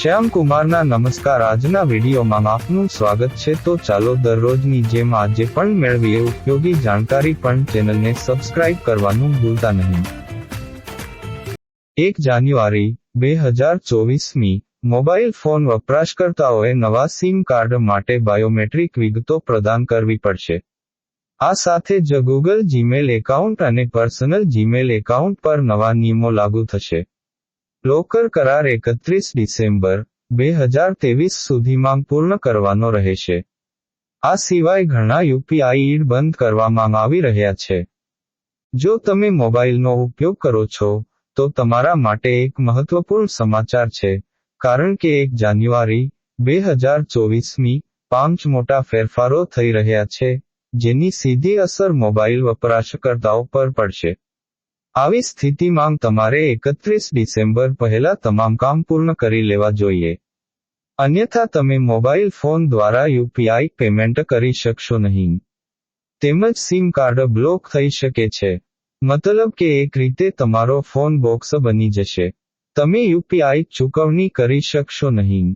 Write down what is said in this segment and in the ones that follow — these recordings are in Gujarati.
શ્યામ કુમારના નમસ્કાર. આજના વિડીયોમાં આપનું સ્વાગત છે. તો ચાલો દરરોજની જેમ આજે પણ મેળવીએ ઉપયોગી જાણકારી, પણ ચેનલને સબસ્ક્રાઇબ કરવાનું ભૂલતા નહીં. 1 જાન્યુઆરી 2024મી મોબાઈલ ફોન વપરાશકર્તાઓએ નવા સિમ કાર્ડ માટે બાયોમેટ્રિક વિગતો પ્રદાન કરવી પડશે. આ સાથે જ ગૂગલ જીમેલ એકાઉન્ટ અને પર્સનલ જીમેલ એકાઉન્ટ પર નવા નિયમો લાગુ થશે. લોકર કરાર 31 ડિસેમ્બર 2023 સુધીમાં પૂર્ણ કરવાનો રહેશે. આ સિવાય ઘણા યુપીઆઈ બંધ કરવામાં આવી રહ્યા છે. જો તમે મોબાઈલનો ઉપયોગ કરો છો, તો તમારા માટે એક મહત્વપૂર્ણ સમાચાર છે, કારણ કે 1 જાન્યુઆરી 2024મી 5 મોટા ફેરફારો થઈ રહ્યા છે, જેની સીધી અસર મોબાઈલ વપરાશકર્તાઓ પર પડશે. આવી સ્થિતિમાં તમારે 31 ડિસેમ્બર પહેલા તમામ કામ પૂર્ણ કરી લેવા જોઈએ. અન્યથા તમે મોબાઈલ ફોન દ્વારા યુપીઆઈ પેમેન્ટ કરી શકશો નહીં. તેમજ સિમ કાર્ડ બ્લોક થઈ શકે છે. મતલબ કે એક રીતે તમારો ફોન બોક્સ બની જશે. તમે યુપીઆઈ ચૂકવણી કરી શકશો નહીં.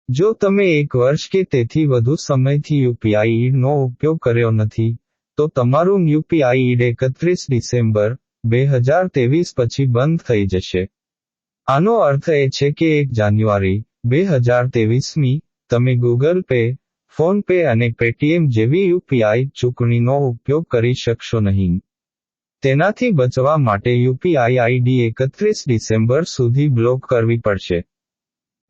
જો તમે 1 વર્ષ કે તેથી વધુ સમયથી યુપીઆઈ નો ઉપયોગ કર્યો નથી, તો તમારું યુપીઆઈ 31 ડિસેમ્બર 2023 પછી બંધ થઈ જશે. આનો અર્થ એ છે કે 1 જાન્યુઆરી 2023મી તમે ગૂગલ પે, ફોન પે અને પેટીએમ જેવી યુપીઆઈ ચૂકવણીનો ઉપયોગ કરી શકશો નહીં. તેનાથી બચવા માટે યુપીઆઈ આઈડી 31 ડિસેમ્બર સુધી બ્લોક કરવી પડશે.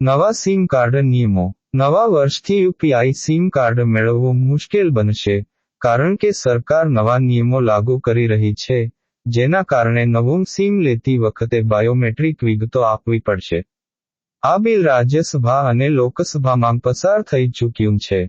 નવા સિમ કાર્ડ નિયમો. નવા વર્ષથી યુપીઆઈ સિમ કાર્ડ મેળવવું મુશ્કેલ બનશે, કારણ કે સરકાર નવા નિયમો લાગુ કરી રહી છે, જેના કારણે નવું સિમ લેતી વખતે બાયોમેટ્રિક વિગતો આપવી પડશે. આ બિલ રાજ્યસભા અને લોકસભામાં પસાર થઈ ચૂક્યું છે.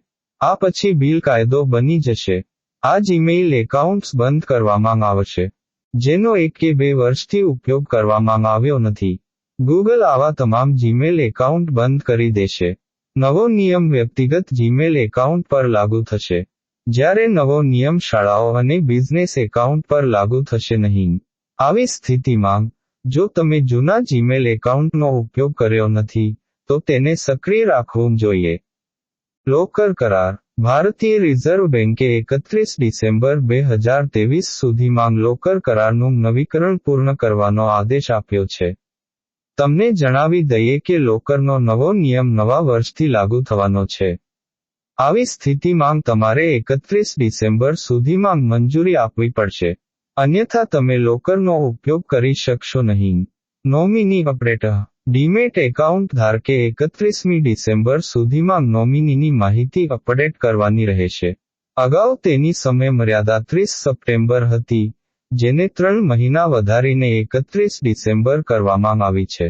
આ પછી બિલ કાયદો બની જશે. આ જીમેઇલ એકાઉન્ટ્સ બંધ કરવામાં આવશે, જેનો 1 કે 2 વર્ષથી ઉપયોગ કરવામાં આવ્યો નથી. ગૂગલ આવા તમામ જીમેલ એકાઉન્ટ બંધ કરી દેશે. નવો નિયમ વ્યક્તિગત જીમેલ એકાઉન્ટ પર લાગુ થશે, જ્યારે નવો નિયમ શાળાઓ અને બિઝનેસ એકાઉન્ટ પર લાગુ થશે નહીં. આવી સ્થિતિમાં, જો તમે જૂના જીમેલ એકાઉન્ટનો ઉપયોગ કર્યો નથી, તો તેને સક્રિય રાખવું જોઈએ. લોકર કરાર. ભારતીય રિઝર્વ બેન્કે 31 ડિસેમ્બર 2023 સુધીમાં લોકર કરારનું નવીકરણ પૂર્ણ કરવાનો આદેશ આપ્યો છે. તમને જણાવી દઈએ કે લોકરનો નવો નિયમ નવા વર્ષથી લાગુ થવાનો છે. આવી સ્થિતિમાં તમારે 31 ડિસેમ્બર સુધીમાં મંજૂરી આપવી પડશે. અન્યથા તમે લોકરનો ઉપયોગ કરી શકશો નહીં. Nominee update. ડીમેટ એકાઉન્ટ ધારકે 31મી ડિસેમ્બર સુધીમાં નોમિનીની માહિતી અપડેટ કરવાની રહેશે. અગાઉ તેની સમયમર્યાદા 30 સપ્ટેમ્બર હતી, જેને 3 મહિના વધારીને 31 ડિસેમ્બર કરવામાં આવી છે.